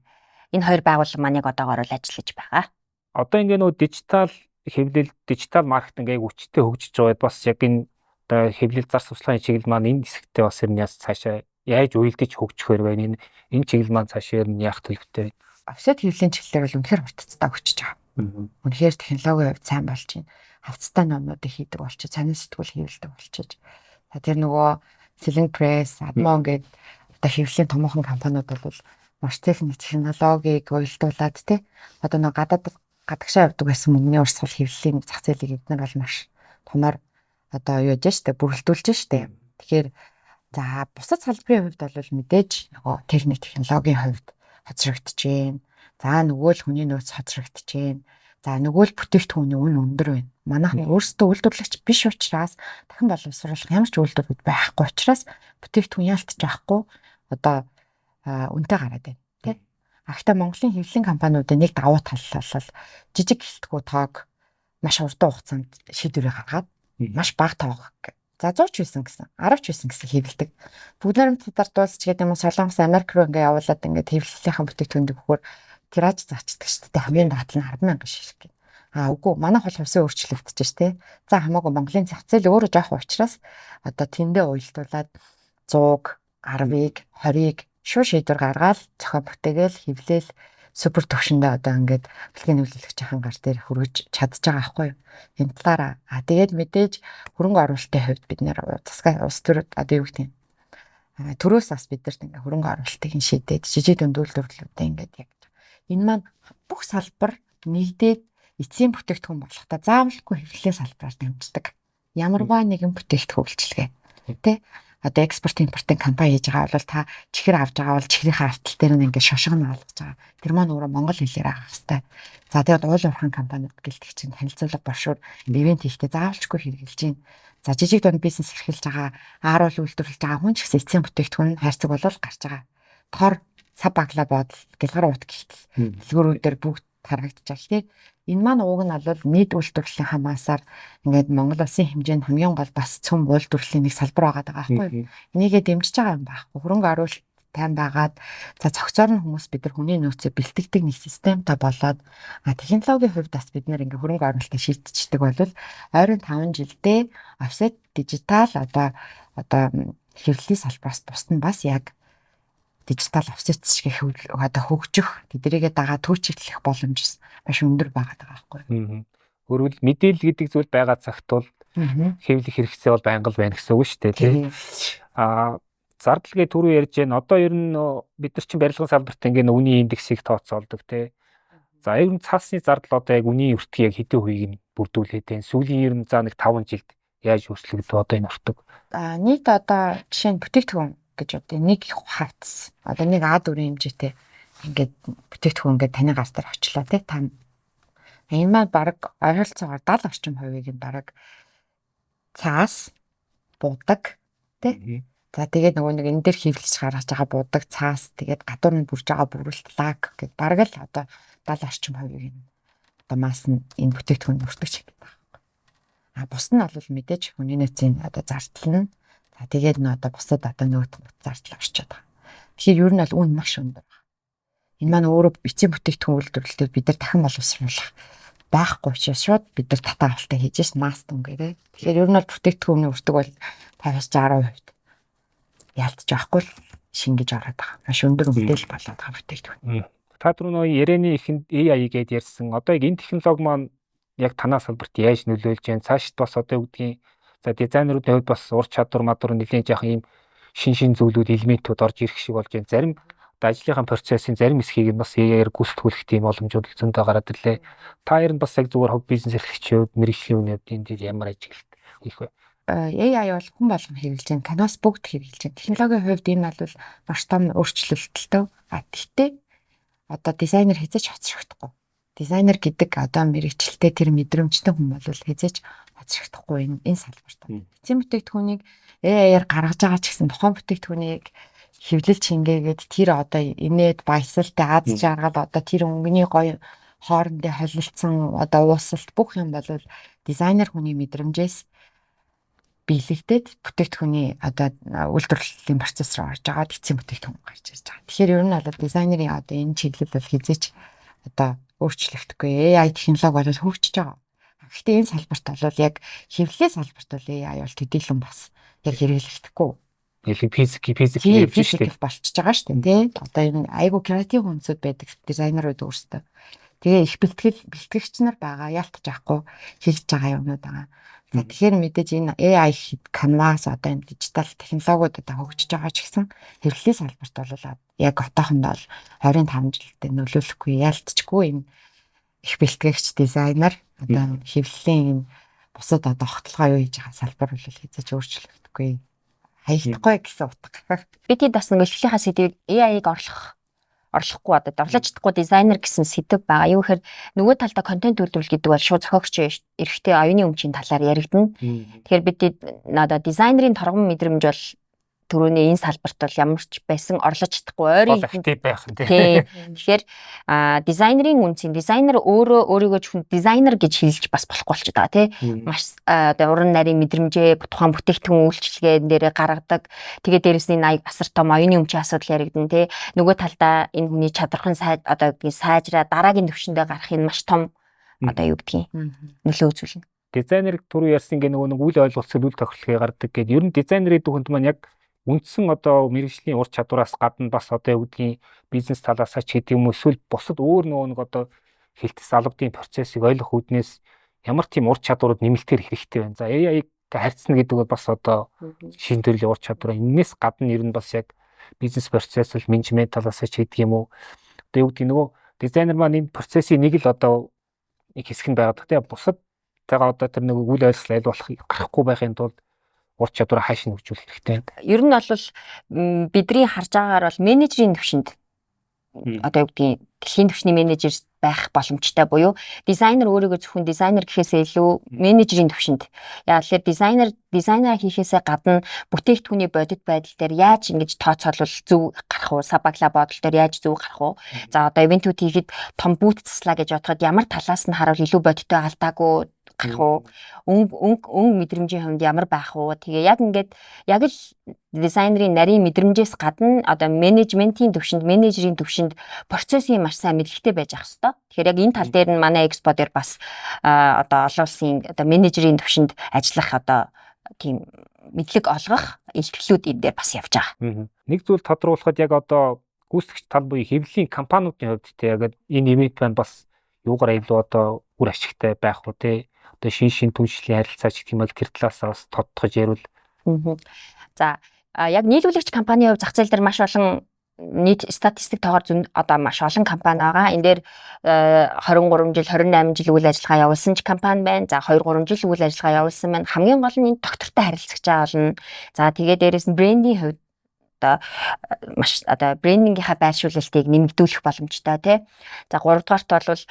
энэ хоёр байгууллага маань яг одоогоор л ажиллаж байгаа. Одоо ингээ нөө дижитал хэвлэл, дижитал маркетинг аяг хүчтэй хөгжиж байгаад бас яг энэ одоо хэвлэл зар сурталчилгааны чиглэл маань энэ хэсэгтээ бас ер нь цаашаа яаж уйлдэж хөгжихөр байна. Энэ чиглэл маань цаашаа ер нь яах төлөвтэй. Офсет хэвлэлийн чиглэлээр бол үнэхээр хурцтай өгчөж байгаа. Үнэхээр технологийн хувьд сайн болж байна. Хавцтай номнуудыг хийдэг болчих, цанин сэтгүүл хэвлэлдэг болчих. Тэр нөгөө Selling Press, Admon гэдэг одоо хэвлэлийн томоохон компаниуд бол маш технологиг уялдуулад одоо нөгөө гадагшаа явдаг байсан мөнгөний урсгал хэвлэлийн зах зээлийг эдгээр бол маш томоор одоо юу яж штэ бүрэлдүүлж штэ. Тэгэхээр за бусад салбарын хувьд бол мэдээж нөгөө техник технологийн хувьд хоцрогдож байна. За нөгөө л хүний нөөц хоцрогдож байна. За нөгөө л бүтээгдэхүүний үн өндөр байна. Манайх нь өөрсдөө үйлдвэрлэгч биш учраас дахин боловсруулах ямар ч үйлдвэрүүд байхгүй учраас бүтээгдэхүүн ялтж байхгүй одоо үнэтэй гараад байна. Ахта Монголын хэвлэлийн компаниудын нэг давуу тал бол жижиг гэлтгүү тоог маш урт хугацаанд шийдвэрээ гаргаад маш бага тоог за 100 ч байсан гэсэн 10 ч байсан гэсэн хэвлэдэг. Бүгд найрамдаар дуусч гэдэг юм Солонгос Америк руу ингээ явуулаад ингээ хэвлэлийнхаа бүтээгдэхүүнд өгөхөөр тираж заачдаг шүү дээ. Хамгийн доод нь 100000 ширхэг. Үгүй манайх бол хувьсан өөрчлөгдөж штэ. За хамаагүй Монголын зах зээл өөрөө жоох учраас одоо тэндээ уялдуулаад 100-г 10-ыг 20-ыг шууд шийдвэр гаргаад зохион бүтээгээл хэвлээл супер төвшөндөө одоо ингээд бэлгийн нөлөөлөгч хангаар дээр хүргэж чадж байгаа байхгүй юу. Энэ талаараа тэгээд мэдээж хөрөнгө оруулалтын хувьд бид нэр засгаа улс төрөд одоо юу гэдэг төрөөс бас бидэрт ингээд хөрөнгө оруулалтыг шийдээд жижиг дунд үйлдвэрлэлүүдээ ингээд яг энэ маань бүх салбар нэгдээд эцсийн бүтээгдэхүүн болохдаа заавалгүй хэвлэлийн салбараар дамждаг. Ямарваа нэгэн бүтээгдэхүүн үйлчилгээ. Тэ одоо экспорт импортын компани хийж байгаа бол та чихэр авч байгаа бол чихрийнхээ артал дээр нь ингээд шошгоно ойлгож байгаа. Тэр маань өөрөө монгол хэлээр авах хэрэгтэй. За тэгээд уул уурхайн компаниуд гэлдэг чинь танилцуулга боршуур ивент хийхдээ заавалчгүй хэрэгжилж байна. За жижиг дунд бизнес эрхэлж байгаа, ааруул үйлдвэрлэж байгаа хүн ч гэсэн эцсийн бүтээгдэхүүн хайрцаг болол гарч байгаа. Тор цав баглаа бодол гэлгар ут гихтэл дэлгүүрүүдээр бүгд харагдаж байгаа. Тэгэхээр энэ маань уг нь бол нийт үйлдвэрлэлийн хамаасаар ингээд Монгол улсын хэмжээнд хамгийн гол бас цөм үйлдвэрлэлийн нэг салбар байгаа байхгүй юу? Энийгээ дэмжиж байгаа юм байхгүй. Хөрөнгө оруулалт тань байгаад за цогцоор нь хүмүүс бид нар хүний нөөцөө бэлтгэдэг нэг системтэй болоод технологийн хувьд бас бид нар ингээ хөрөнгө оруулалтаа шийдчихдэг бол ойрын 5 жилдээ офсет дижитал одоо хэвлэлийн салбараас тусна бас яг дижитал офсет шиг одоо хөгжих тэднийгээ дагаа түүчилэх боломж маш өндөр байгаа байхгүй. Өөрөөр мэдээлэл гэдэг зүйл байгаа цагт бол хэвлэх хэрэгцээ бол байнга байна гэсэн үг шүү дээ тийм. Зардалгээ түрүү ярьж байна. Одоо ер нь бид нар чинь барилгын салбарт ингээ үнийн индексийг тооцоолдог тий. За ер нь цаасны зардал одоо яг үнийн өртгийг яг хэдэн хувийг нь бүрдүүлээд байна. Сүүлийн ер нь за нэг 5 жилд яаж өөрчлөгдөв одоо энэ өртөг? Нийт одоо жишээ нь бүтээгдэхүүн гэж одоо нэг хавц одоо нэг А дүрийн хэмжээтэй ингээд бүтээгдэхүүн ингээд таны гар дээр очлоо тий. Та энэ маань баг ойролцоогоор 70% нь баг цаас буудаг тий. За тэгээд нөгөө нэг энэ дээр хэвлэж гаргаж байгаа буудаг цаас тэгээд гадуур нь бүрж байгаа бүрэлт лаг гэд бараг л одоо 70% нь одоо мас нь энэ бүтээгдэхүүн өртөгч гэдэг байна. Бус нь бол мэдээж хүний нөөцийн одоо зардал нь за тэгээд нөө одоо бусад одоо нөөц зардал орчод байгаа. Тэгэхээр ер нь бол үн маш өндөр байна. Энэ маань өөрөө эцсийн бүтээгдэхүүн үйлдвэрлэлээр бид нар дахин боловсруулах байхгүй учраас шууд бид нар татаа авалтаа хийж шээ мас дүнгээрээ. Тэгэхээр ер нь бол бүтээгдэхүүний өртөг бол 50-60% ялтж байхгүй л шингэж ороод байгаа. Маш өндөр үнэтэй л болоод байгаа бүтээгдэхүүн. Та түрүү нөгөө ярианы ихэнд AI гэдээ ярьсан. Одоо яг энэ технологи маань яг танаа салбарт яаж нөлөөлж байна? Цаашд бас одоо үгдгийн за дизайнеруудын хувьд бас ур чадвар мадвар нэлээд яахан ийм шин зүйлүүд элементүүд орж ирэх шиг болж байна. Зарим одоо ажлынхаа процессын зарим хэсгийг нь бас AI-аар гүйцэтгүүлэх тийм боломжууд зөндөө гараад ирлээ. Та ер нь бас яг зүгээр хобби бизнес эрхлэгчийн хувьд мэргэжлийн үнэд энд ямар ажиглалт хийх вэ? AI бол хүн болгон хэрэгжилж байна. Канвас бүгд хэрэгжилж байна. Технологийн хувьд энэ бол маш том өөрчлөлттэй. Гэхдээ одоо дизайнер хэзээ ч хоцрогдохгүй. Дизайнер гэдэг одоо мэргэжилтэй тэр мэдрэмжтэй хүн бол хэзээ ч хоцрогдохгүй энэ салбарт. Эцсийн бүтээгдэхүүнийг AI-аар гаргаж байгаа ч гэсэн тухайн бүтээгдэхүүнийг хэвлэлж шингээгээд тэр одоо инээд баясалтай аз жаргал одоо тэр өнгөний гоё хоорондын холилдсон одоо уусалт бүх юм бол дизайнер хүний мэдрэмжээс биелэгдээд бүтээгдэхүүний одоо үйлдвэрлэлийн процесс руу орж байгаа эцсийн бүтээгдэхүүн гарч ирж байгаа. Тэгэхээр ер нь бол дизайнерын одоо энэ чиглэл бол хязгаарч одоо өөрчлөгдөхгүй. AI технологи бол хөгжиж байгаа. Гэхдээ энэ салбарт бол яг хэвлэлийн салбарт бол AI бол төдийлөн бас яг хэрэглэгдэхгүй. Физик явж штеп болчихж байгаа штеп тий. Одоо энэ айгу креатив хүнсүүд байдаг дизайнерууд өөрсдөө. Тэгээ их бэлтгэгч нар байгаа ялтж авахгүй хийж байгаа юмнууд байгаа. За тэгэхээр мэдээж энэ AI canvas одоо энэ дижитал технологиуд одоо хөгжиж байгаа ч гэсэн хэвлэлийн салбарт бол яг отоохондоо 25 жилдээ нөлөөлөхгүй ялтчгүй энэ их бэлтгэгч дизайнер одоо хэвлэлийн бусад одоо тогтолгоо юу хийж байгаа салбар бол хэзээ ч өөрчлөгдөхгүй хаягдахгүй гэсэн утга. Бид бас нэг эхлэлийнхаа сэдвийг AI-г орлохгүй одоо орлож чадахгүй дизайнер гэсэн сэдв байгаа. Юу гэхээр нөгөө талдаа контент үйлдвэрлэл гэдэг бол шууд зохиогч эрхтэй оюуны өмчийн талаар яригдана. Тэгэхээр бид надаа дизайнерын торгон мэдрэмж бол түрүүний энэ салбарт бол ямар ч байсан орлож чадахгүй ойрын байх нь тий. Тэгэхээр дизайнерын үнцийн дизайнер өөрийгөө ч дизайнер гэж хэлж бас болохгүй болчиход байгаа тий. Маш одоо уран нарийн мэдрэмжээ тухайн бүтээгдэхүүн үйлчилгээ дээрээ гаргадаг. Тэгээ дээрэс нь асар том оюуны өмчийн асуудал яригдана тий. Нөгөө талдаа энэ хүний чадвархан одоо сайжраа дараагийн түвшиндээ гарах энэ маш том одоо юу гэдгийг нөлөө үзүүлнэ. Дизайнер түрүү ярьсан гээ нөгөө үйл ойлголцол үйл тохиолдлыг гаргадаг гэдэг. Ер нь дизайнерын дүгнэлт маань яг үндсэн одоо мэргэжлийн ур чадвараас гадна бас одоо юу гэдгийг бизнес талаас ч гэдэг юм эсвэл бусад өөр нэг одоо хэлтс албадын процессыг ойлгох үүднээс ямар тийм ур чадварууд нэмэлтээр хэрэгтэй байна. За AI-г харьцна гэдэг бол бас одоо шинэ төрлийн ур чадвар. Энээс гадна ер нь бас яг бизнес процесс л менежмент талаас ч гэдэг юм уу. Одоо юу гэдгийг нөгөө дизайнер маань энэ процессын нэг л одоо нэг хэсэг нь байгаад. Тэгээ бусад тагаа одоо тэр нэг үйл ажиллагаа аль болох гарахгүй байхын тулд ур чадвараа хааш нь хөгжүүлэх хэрэгтэй байна. Ер нь бол бидний харж байгаагаар бол менежерийн төвшөнд одоо юу гэдгийг дэлхийн түвшний менежер байх боломжтой буюу дизайнер өөрийгөө зөвхөн дизайнер гэхээсээ илүү менежерийн төвшөнд. Яг л дизайнер хийхээсээ гадна бүтээгдэхүүний бодит байдал дээр яаж ингэж тооцоолвол зөв гарах уу, сабагла бодол дээр яаж зөв гарах уу. За одоо ивентүүд хийхэд том бүүт заслаа гэж бодоход ямар талаас нь харуул илүү бодиттой алдаагүй гарах уу, өнгө мэдрэмжийн хувьд ямар байх уу. Тэгээ яг ингээд яг л дизайнерын нарийн мэдрэмжээс гадна одоо менежментийн төвшөнд, менежерийн төвшөнд процессын маш сайн мэдлэгтэй байж ах хэвээр. Тэгэхээр яг энэ тал дээр нь манай экспо дээр бас одоо олон улсын одоо менежерийн төвшөнд ажиллах одоо тийм мэдлэг олгох илтгэлүүд энэ дээр бас явж байгаа. Нэг зүйл тодруулахад яг одоо гүйцэтгэгч тал буюу хэвлэлийн компаниудын хувьд те яг энэ ивент байна бас юугаар илүү одоо үр ашигтай байх уу те. Одоо шин түншлэлийн харилцаа ч гэх юм бол тэр талаас бас тодтогч ярил. За яг нийлүүлэгч компанийн хувьд зах зээл дээр маш олон нийт статистик тоогоор одоо маш олон компани байгаа. Энэ дээр 23 жил, 28 жил үйл ажиллагаа явуулсан ч компани байна. За 2-3 жил үйл ажиллагаа явуулсан байна. Хамгийн гол нь энэ доктортой харилцагч байгаа болно. За тэгээ дээрээс нь брендийн хувьд одоо маш одоо брендингийнхаа байршуулалтыг нэмэгдүүлэх боломжтой тий. За 3 дугаарт бол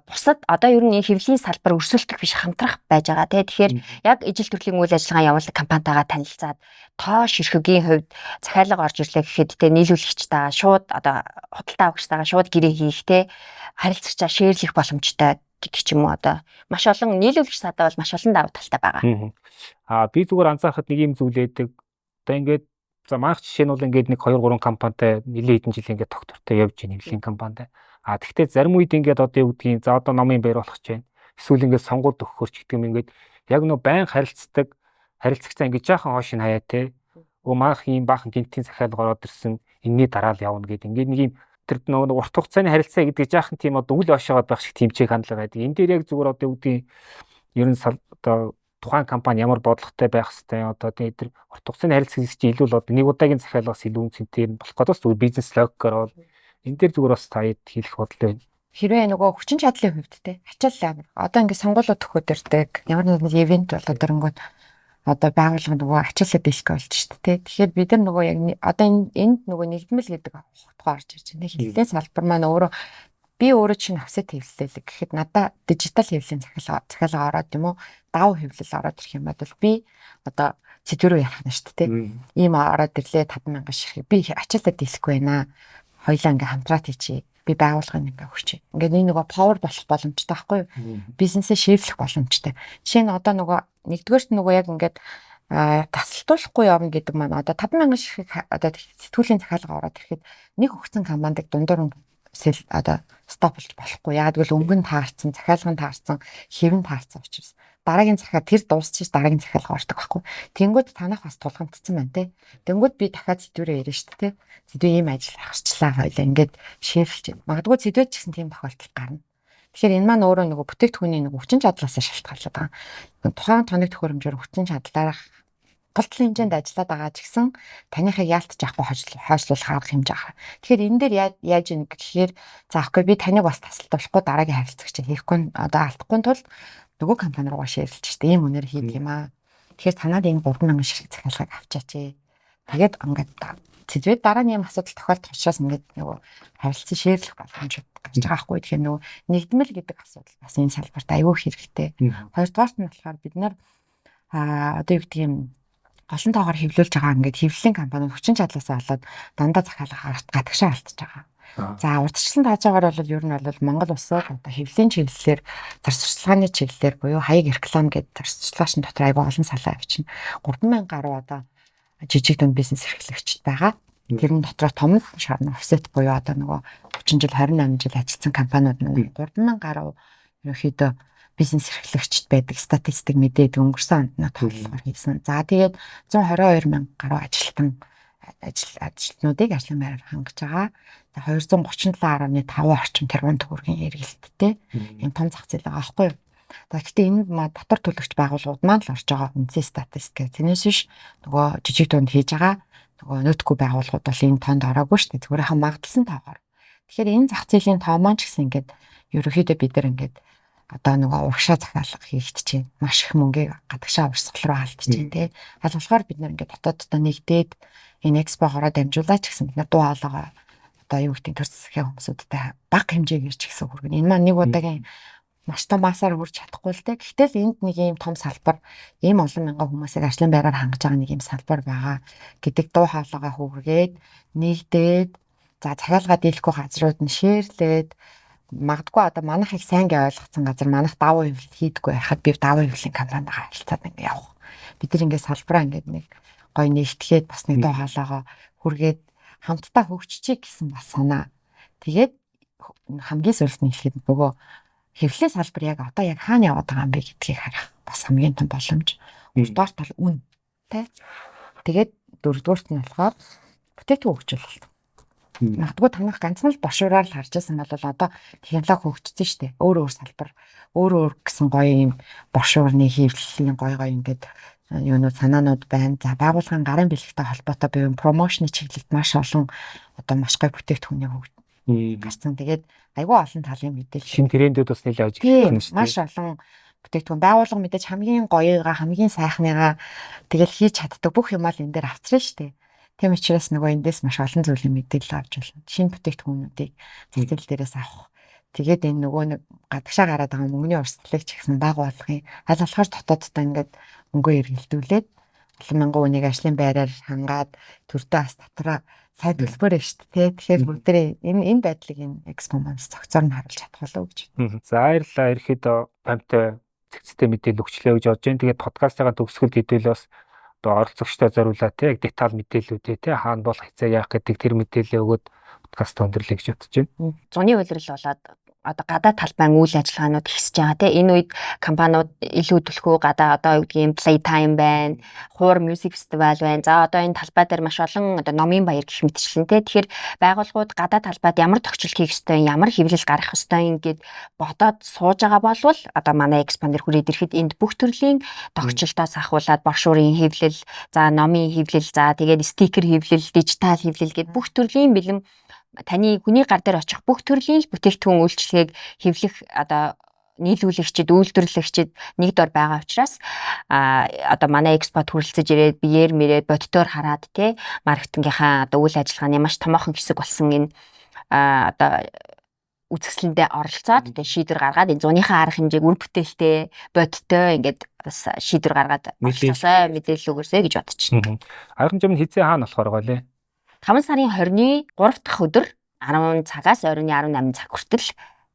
бусад одоо ер нь хэвлэлийн салбар өрсөлдөх биш хамтрах байж байгаа тий. Тэгэхээр яг ижил төрлийн үйл ажиллагаа явуулдаг компанитайгаа танилцаад тоо ширхгийн хувьд захиалга орж ирлээ гэхэд тий нийлүүлэгчтэйгээ шууд одоо худалдаа авагчтайгаа шууд гэрээ хийх тий харилцагчаа шеэрлэх боломжтой гэх юм уу одоо маш олон нийлүүлэгч садаа бол маш олон давуу талтай байгаа. Би зүгээр анзаархад нэг юм зүйл байдаг. Одоо ингээд за манайх жишээ нь бол ингээд нэг 2-3 компанитай нэлээд хэдэн жил ингээд доктортой явж байна хэвлэлийн компанитай. Тэгвэл зарим үед ингээд одоо юу гэдгийг за одоо номын байр болох ч байна. Эсвэл ингээд сонгуульд өгөхөрч гэдэг юм ингээд яг нөө байн харилцагчаа ингээд жаахан хоош нь хаяа те. Манайх ийм баахан гинтийн захиалга ороод ирсэн энэний дараа л явна гэдэг. Ингээд нэг юм тэр нөгөө урт хугацааны харилцаа гэдэг жаахан тийм одоо үл ошоогоод байх шиг тэмцээг хандлага байдаг. Энэ дээр яг зүгээр одоо юу гэдгийг ер нь одоо тухайн компани ямар бодлоготой байх хэвээр одоо тэр урт хугацааны харилцаг хэсэг чинь илүү л одоо нэг удаагийн захиалгаас илүү үнцэнтэй болох гэдэг бас зүгээр бизнес логикоор бол энэ дээр зүгээр бас таад хэлэх бодол байна. Хэрвээ нөгөө хүчин чадлын хувьд те ачаал одоо ингээд сонгуулиуд төхөд ирдэг ямар нэгэн ивент болоод ирэнгүүт одоо байгууллага нөгөө ачаалаа дийлэх болж шүү дээ. Тэгэхээр бид нар нөгөө яг одоо энд нөгөө нэгдмэл гэдэг утга орж ирж байна. Хэвлэлийн салбар маань өөрөө би өөрөө чинь офсет хэвлэлээ гэхэд надаа дижитал хэвлэлийн захиалга ороод юм уу давуу хэвлэл ороод ирэх юм бол би одоо сэдвэрөө ярих нь шүү дээ. Ийм ороод ирлээ 50000 ширхэг би ачаалаа дийлэхгүй байна. Хоёлаа ингээ хамтраад хийчихье. Би байгууллагын ингээ өгчээ. Ингээ энэ нөгөө power болох боломжтой байхгүй юу? Бизнесээ шийдлэх боломжтой. Жишээ нь одоо нөгөө нэгдүгээрт нөгөө яг ингээд тасалтуулахгүй явна гэдэг маань одоо 50000 ширхэг одоо сэтгүүлийн захиалга ороод ирэхэд нэг өгсөн компанид дундуур одоо стоп болж болохгүй. Яг л өнгө нь таарсан, захиалга нь таарсан, хэв нь таарсан учраас дараагийн захиалга тэр дуусчих дараагийн захиалга ордог байхгүй. Тэнгүүд танах бас тулгамдсан байна те. Тэнгүүд би дахиад сэдвэрээ яриа шүү дээ те. Сэдвээ ийм ажил харчлаа хоёлаа ингээд шеэрлж байна. Магадгүй сэдвэж гэсэн тийм тохиолдол гарна. Тэгэхээр энэ маань өөрөө нөгөө бүтээгдэхүүний нөгөө хүчин чадлаасаа шалтгаалж байгаа. Тухайн тоног төхөөрөмжөөр хүчин чадлаараа голдлын хэмжээнд ажиллаад байгаа ч гэсэн таныхыг яалтж авахгүй хойшлуулах арга хэмжээ байгаа. Тэгэхээр энэ дээр яаж ийн гэхээр заахгүй би таныг бас тасалдуулахгүй дараагийн харилцагч хийхгүй одоо алдахгүй тул нөгөө компани руугаа шеэрлж штэ ийм үнээр хийх юм аа. Тэгэхээр танаад энэ 3000 ширхэг захиалгыг авчаач. Тэгээд ингээд цэдвэд дараа нь юм асуудал тохиолдох учраас ингээд нөгөө харилцан шеэрлэх боломж гарч байгаа хгүй. Тэгэхээр нөгөө нэгдмэл гэдэг асуудал бас энэ салбарт аюул хэрэгтэй. Хоёрдугаарт нь болохоор бид нар одоо юу гэдэг юм олон тоогоор хэвлүүлж байгаа ингээд хэвлэлийн компаниуд хүчин чадлаасаа болоод дандаа захиалга гадагшаа алдчихж байгаа. За урдчлан таажаагаар бол ер нь бол Монгол улсад одоо хэвлэлийн чиглэлээр зарцуулгааны чиглэлээр буюу хаяг реклам гэдэг зарцуулгаач дотор аягүй олон салаа авчина. 3000 гаруй одоо жижиг дунд бизнес эрхлэгчд байгаа. Тэрэн дотор том шарн офсет буюу одоо нөгөө 30 жил 28 жил ажилласан компаниуд маань 3000 гаруй ерөнхийдөө бизнес эрхлэгчд байдаг статистик мэдээд өнгөрсөн онд нь тооллогоор хийсэн. За тэгээд 122,000 гаруй ажилтнуудыг ажлын байраар хангаж байгаа. 237.5 орчим тэрбум төгрөгийн эргэлттэй юм том зах зээл байгаа байхгүй юу? Гэхдээ энэ дотор төлөгч байгууллагууд маань л орж байгаа үнэтэй статистик. Тэрнээс биш нөгөө жижиг дунд хийж байгаа нөгөө нөтгөө байгууллагууд бол энэ тоонд ороогүй шүү дээ. Зүгээр хамаагдсан тоогоор. Тэгэхээр энэ зах зээлийн тоо маань ч гэсэн ингээд ерөөхдөө бид нар ингээд одоо нөгөө урагшаа захиалга хийгдэж чинь маш их мөнгөийг гадагшаа урсгал руу алдчихж чинь тий. Аль болохоор бид нар ингээд дотооддоо нэгдээд энэ экспогоороо дамжуулаач гэсэн бид нар дуу хоолойгоо одоо юу гэдэг төр засгийн хүмүүсүүдтэй бага хэмжээгээр ч гэсэн хүргэн. Энэ маань нэг удаагийн маш том масаар хүрч чадахгүй л дээ. Гэтэл энд нэг ийм том салбар, ийм олон мянган хүмүүсийг ажлын байраар хангаж байгаа нэг ийм салбар байгаа гэдэг дуу хоолойгоо хүргээд нэгдээд за захиалгаа дийлэхгүй газрууд нь шеэрлээд магадгүй одоо манайх их сайн гээ ойлгоцсон газар манайх давуу хэвлэл хийдэггүй байхад би давуу хэвлэлийн компанидаа харилцаад ингээ явах. Бид нар ингээ салбараа ингээ нэг гоё нэгтгэхэд бас нэг дуу хоолойгоо хүргээд хамтдаа хөгжчихье гэсэн бас санаа. Тэгээд хамгийн сүүлд нь хэлэхэд нөгөө хэвлэлийн салбар яг одоо яг хаана яваад байгаа юм бэ гэдгийг харах бас хамгийн том боломж. Гуравдугаар тал үн тий. Тэгээд дөрөвдүгээрт нь болохоор бүтээгдэхүүн хөгжүүлэлт. Магадгүй танах ганцхан л бошуураар л харж байсан бол одоо технологи хөгжсөн шүү дээ. Өөр салбар, өөр гэсэн гоё юм бошуурны хэвлэлийн гоё ингээд юунууд санаанууд байна. За байгууллагын гарын бэлэгтэй холбоотой буюу промошны чиглэлд маш олон одоо маш гоё бүтээгдэхүүний гарсан. Тэгээд айгүй олон талын мэдээлэл. Шинэ трендүүд бас нэлээд ажиглаж байна шүү дээ. Маш олон бүтээгдэхүүн байгууллага мэдээж хамгийн гоёгаа, хамгийн сайхныгаа тэгэл хийж чаддаг бүх юмаа л энэ дээр авчраа шүү дээ. Тийм учраас нөгөө эндээс маш олон зүйлийн мэдээлэл авч болно. Шинэ бүтээгдэхүүнүүдийг цэцэл дээрээс авах. Тэгээд энэ нөгөө нэг гадагшаа гараад байгаа мөнгөний урсгалыг ч гэсэн байгуулгын аль болохоор дотооддоо ингээд мөнгөө эргэлдүүлээд олон мянган хүнийг ажлын байраар хангаад төртөө ас татраа сайн төлбөрөө шүү дээ. Тэгэхээр бүгдээ энэ байдлыг энэ экспоманс цогцоор нь харуулж чадах болов уу гэж. За баярлалаа. Ерөөхдөө хамтаа цэгцтэй мэдээлэл өгчлөө гэж бодож байна. Тэгээд подкастыгаа төгсгөл хэдүүл бас одоо оролцогчтой зориулаа тий яг деталь мэдээллүүдээ тий хаана болох хэцээ яах гэдэг тэр мэдээлэл өгөөд подкаст өндөрлөе гэж бодож байна. Зуны үйлрэл болоод одоо гадаа талбайн үйл ажиллагаанууд ихсэж байгаа тийм энэ үед компаниуд илүү төлхөө гадаа одоо юу гэдгийг play time байна, хуур music festival байна. За одоо энэ талбай дээр маш олон одоо номын баяр гэх мэтчлэн тийм тэгэхээр байгууллагууд гадаа талбайд ямар тохиолдол хийх ёстой, ямар хэвлэл гаргах ёстой ингээд бодоод сууж байгаа болвол одоо манай экспандер хүрээд ирэхэд энд бүх төрлийн тохиолдолтоос ахуулаад брошюрын хэвлэл, за номын хэвлэл, за тэгээд стикер хэвлэл, дижитал хэвлэл гэдэг бүх төрлийн бэлэн таны хүний гар дээр очих бүх төрлийн бүтээгдэхүүн үйлчлэгийг хэвлэх одоо нийлүүлэгчид, үйлдвэрлэгчид нэг дор байгаа учраас одоо манай экспорт хүрэлцэж ирээд биеэр мэрээд бодтоор хараад тий маркетингийнхаа одоо үйл ажиллагааны маш томоохон хэсэг болсон энэ одоо үзэсгэлэндээ оролцоод тэгээ шийдвэр гаргаад энэ зуныхаа арга хэмжээг үр бүтээлтэй бодтой ингээд бас шийдвэр гаргаад оролцоосоо мэдээлэл өгөрсэй гэж бодож байна. Арга хэмжээ нь хизээ хаана болохоор гоо лээ? 5 сарын 20-ны 3 дахь өдөр 10 цагаас оройн 18 цаг хүртэл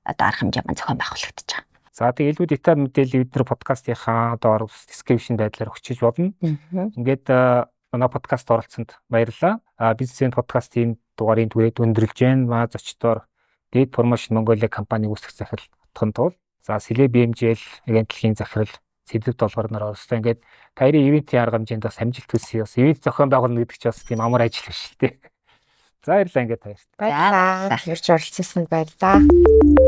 одоо арга хэмжээ маань зохион байгуулагдаж байгаа. За тэгээ илүү деталь мэдээлэл бид нар подкастынхаа одоо description байдлаар өгчиж болно. Ингээд манай подкаст оролцсонд баярлалаа. Бизнесийн подкастын дугаарыг түрээд өндөрлж байна. Зочдоор Date Promotion Mongolia компаниг үүсгэх захирал Отхон Туул. За Sile BMJL агентлагийн захирал Сэдэв Долгорноор оролцсон. Ингээд таярын ивэнтийн арга хэмжээнд бас амжилт хүсье. Бас ивэнт зохион байгуулна гэдэг чинь бас тийм амар ажил биш л дээ. За баярлалаа ингээд баяр. Баярлалаа. Ирж оролцсонд баярлалаа.